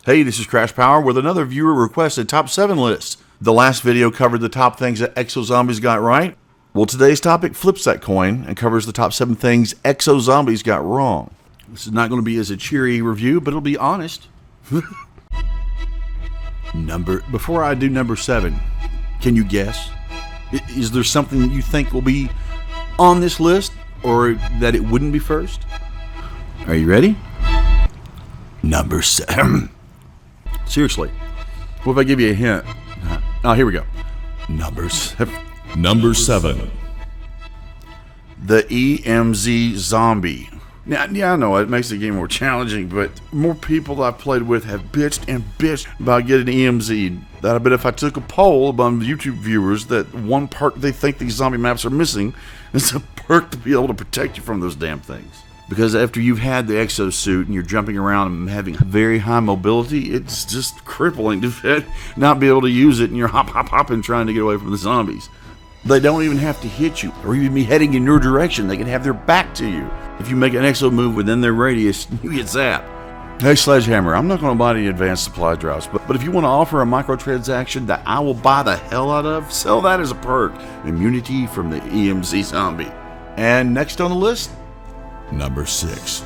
Hey, this is Crash Power with another viewer requested top 7 list. The last video covered the top things that Exo Zombies got right. Well, today's topic flips that coin and covers the top 7 things Exo Zombies got wrong. This is not going to be as a cheery review, but it'll be honest. Before I do number 7, can you guess? Is there something that you think will be on this list or that it wouldn't be first? Are you ready? Number 7. Seriously, what if I give you a hint? Oh, here we go. Number 7. The EMZ Zombie. Now, yeah, I know it makes the game more challenging, but more people that I've played with have bitched and bitched about getting EMZ. That I bet if I took a poll among YouTube viewers that one perk they think these zombie maps are missing is a perk to be able to protect you from those damn things. Because after you've had the exosuit and you're jumping around and having very high mobility, it's just crippling to not be able to use it and you're hopping trying to get away from the zombies. They don't even have to hit you or even be heading in your direction. They can have their back to you. If you make an exo move within their radius, you get zapped. Hey Sledgehammer, I'm not going to buy any advanced supply drops, but if you want to offer a microtransaction that I will buy the hell out of, sell that as a perk. Immunity from the EMZ Zombie. And next on the list, Number 6.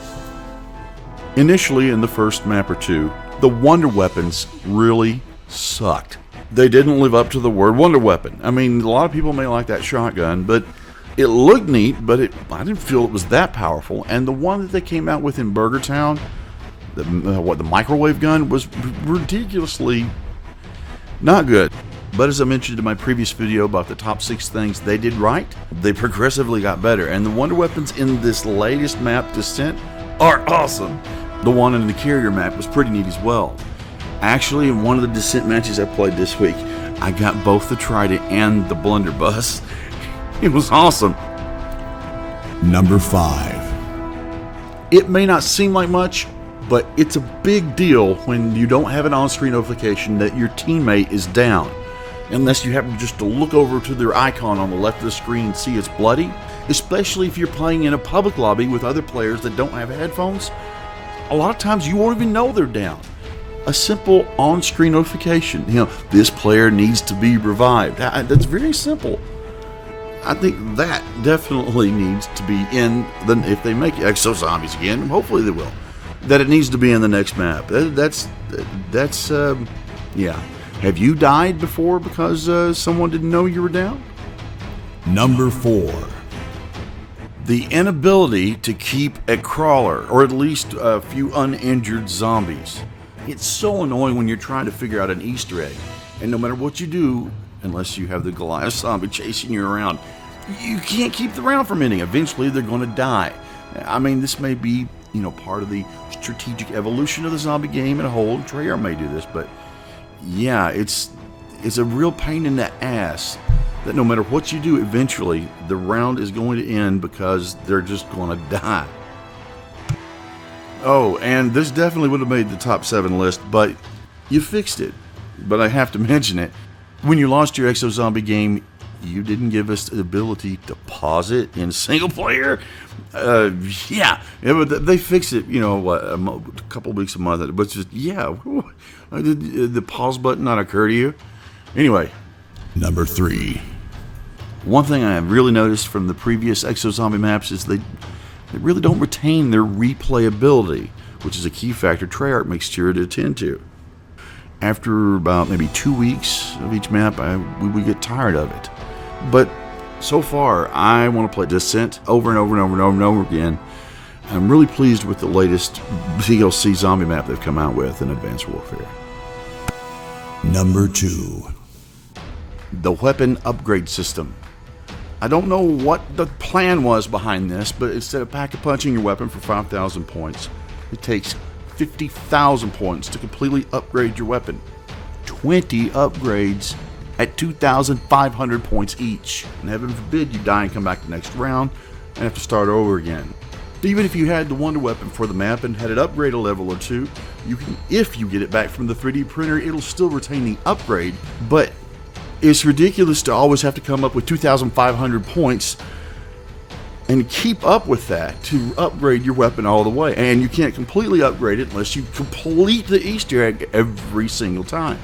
Initially, in the first map or two, the wonder weapons really sucked. They didn't live up to the word wonder weapon. I mean, a lot of people may like that shotgun, but it looked neat, but I didn't feel it was that powerful. And the one that they came out with in Burger Town, the microwave gun, was ridiculously not good. But as I mentioned in my previous video about the top 6 things they did right, they progressively got better. And the wonder weapons in this latest map, Descent, are awesome. The one in the carrier map was pretty neat as well. Actually, in one of the Descent matches I played this week, I got both the Trident and the blunderbuss. It was awesome. Number 5. It may not seem like much, but it's a big deal when you don't have an on-screen notification that your teammate is down. Unless you happen just to look over to their icon on the left of the screen and see it's bloody, especially if you're playing in a public lobby with other players that don't have headphones. A lot of times you won't even know they're down. A simple on-screen notification, this player needs to be revived. That's very simple. I think that definitely needs to be in, if they make Exo Zombies again, hopefully they will, that it needs to be in the next map. Yeah. Have you died before because someone didn't know you were down? Number 4. The inability to keep a crawler, or at least a few uninjured zombies. It's so annoying when you're trying to figure out an Easter egg. And no matter what you do, unless you have the Goliath zombie chasing you around, you can't keep the round from ending. Eventually they're going to die. I mean, this may be, part of the strategic evolution of the zombie game and a whole. Treyarch may do this, but yeah, it's a real pain in the ass that no matter what you do, eventually the round is going to end because they're just going to die. Oh, and this definitely would have made the top 7 list, but you fixed it. But I have to mention it. When you launched your Exo Zombie game, you didn't give us the ability to pause it in single player. They fixed it, a couple weeks, a month, but just, did the pause button not occur to you? Anyway. Number 3. One thing I have really noticed from the previous Exo Zombie maps is they really don't retain their replayability, which is a key factor Treyarch makes sure to attend to. After about maybe 2 weeks of each map, we get tired of it. But so far, I want to play Descent over and over and over and over and over again. I'm really pleased with the latest DLC zombie map they've come out with in Advanced Warfare. Number 2. The weapon upgrade system. I don't know what the plan was behind this, but instead of pack-a-punching your weapon for 5,000 points, it takes 50,000 points to completely upgrade your weapon. 20 upgrades at 2,500 points each. And heaven forbid you die and come back the next round and have to start over again. Even if you had the wonder weapon for the map and had it upgrade a level or two, you can, if you get it back from the 3D printer, it'll still retain the upgrade. But it's ridiculous to always have to come up with 2,500 points and keep up with that to upgrade your weapon all the way. And you can't completely upgrade it unless you complete the Easter egg every single time.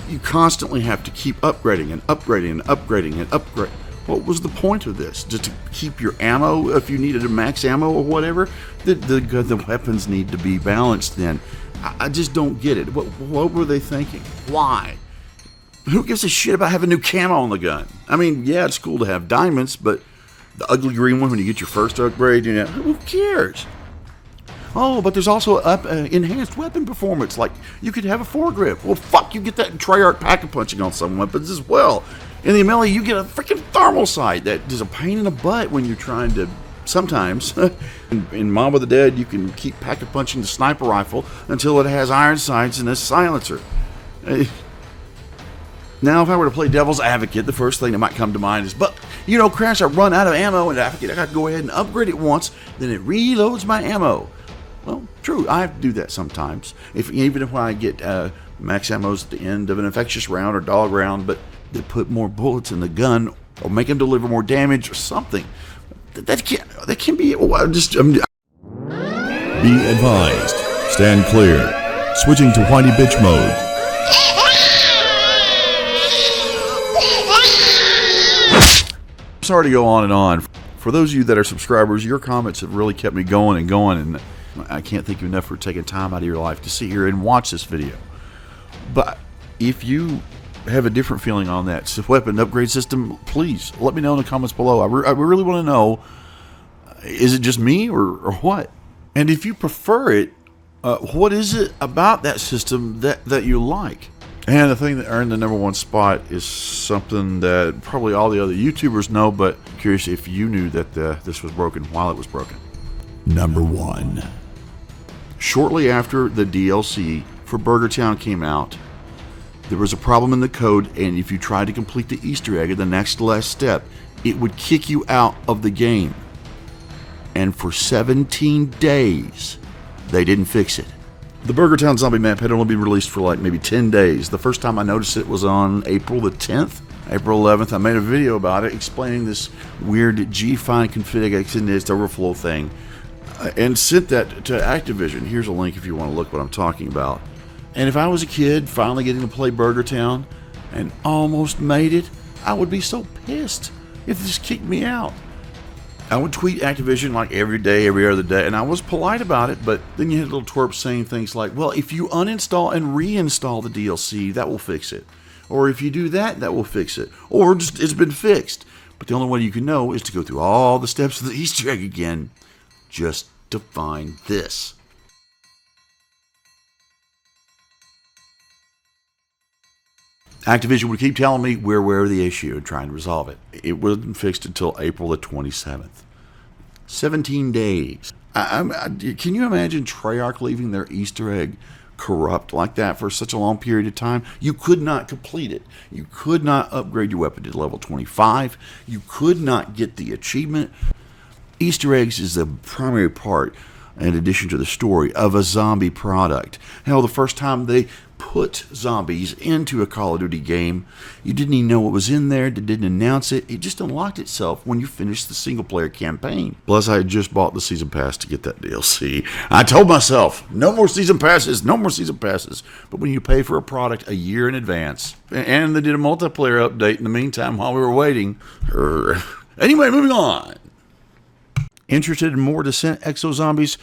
You constantly have to keep upgrading and upgrading and upgrading and upgrade. What was the point of this? Just to keep your ammo if you needed a max ammo or whatever? The weapons need to be balanced then. I just don't get it. What were they thinking? Why? Who gives a shit about having new camo on the gun? I mean, yeah, it's cool to have diamonds, but the ugly green one when you get your first upgrade, who cares? Oh, but there's also enhanced weapon performance. Like, you could have a foregrip. Well, fuck, you get that in Treyarch pack-a-punching on some weapons as well. In the melee, you get a freaking thermal sight that is a pain in the butt when you're trying to, sometimes, in Mob of the Dead, you can keep pack-a-punching the sniper rifle until it has iron sights and a silencer. Now, if I were to play Devil's Advocate, the first thing that might come to mind is, but, Crash, I run out of ammo in Advocate. I got to go ahead and upgrade it once, then it reloads my ammo. Well, true, I have to do that sometimes. Even if I get max ammos at the end of an infectious round or dog round, but they put more bullets in the gun or make them deliver more damage or something. That can be. Be advised. Stand clear. Switching to whitey bitch mode. Sorry to go on and on. For those of you that are subscribers, your comments have really kept me going and going, and I can't thank you enough for taking time out of your life to sit here and watch this video. But if you have a different feeling on that weapon upgrade system, please let me know in the comments below. I really want to know, is it just me or what? And if you prefer it, what is it about that system that you like? And the thing that earned the #1 spot is something that probably all the other YouTubers know, but I'm curious if you knew that this was broken while it was broken. Number 1. Shortly after the DLC for Burger Town came out, there was a problem in the code, and if you tried to complete the Easter egg at the next last step, it would kick you out of the game. And for 17 days, they didn't fix it. The Burger Town zombie map had only been released for like maybe 10 days. The first time I noticed it was on April the 10th. April 11th, I made a video about it explaining this weird gfind config extended overflow thing and sent that to Activision. Here's a link if you want to look what I'm talking about. And if I was a kid finally getting to play Burger Town and almost made it, I would be so pissed if this kicked me out. I would tweet Activision like every day, every other day, and I was polite about it, but then you had little twerps saying things like, well, if you uninstall and reinstall the DLC, that will fix it. Or if you do that, that will fix it. Or just it's been fixed. But the only way you can know is to go through all the steps of the Easter egg again just to find this. Activision would keep telling me we're aware of the issue and trying to resolve it. It wasn't fixed until April the 27th. 17 days. Can you imagine Treyarch leaving their Easter egg corrupt like that for such a long period of time? You could not complete it. You could not upgrade your weapon to level 25. You could not get the achievement. Easter eggs is the primary part, in addition to the story, of a zombie product. Hell, the first time they put zombies into a Call of Duty game, you didn't even know what was in there. They didn't announce it. It just unlocked itself when you finished the single-player campaign. Plus, I had just bought the Season Pass to get that DLC. I told myself, no more Season Passes, no more Season Passes. But when you pay for a product a year in advance, and they did a multiplayer update in the meantime while we were waiting. Anyway, moving on. Interested in more Descent Exo Zombies?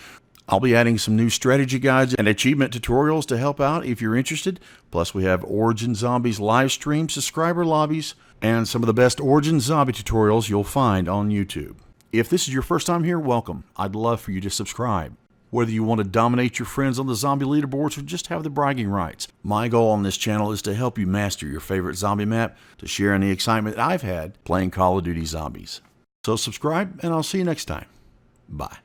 I'll be adding some new strategy guides and achievement tutorials to help out if you're interested. Plus, we have Origin Zombies live stream subscriber lobbies and some of the best Origin Zombie tutorials you'll find on YouTube. If this is your first time here, welcome. I'd love for you to subscribe. Whether you want to dominate your friends on the zombie leaderboards or just have the bragging rights, my goal on this channel is to help you master your favorite zombie map, to share in the excitement that I've had playing Call of Duty Zombies. So subscribe, and I'll see you next time. Bye.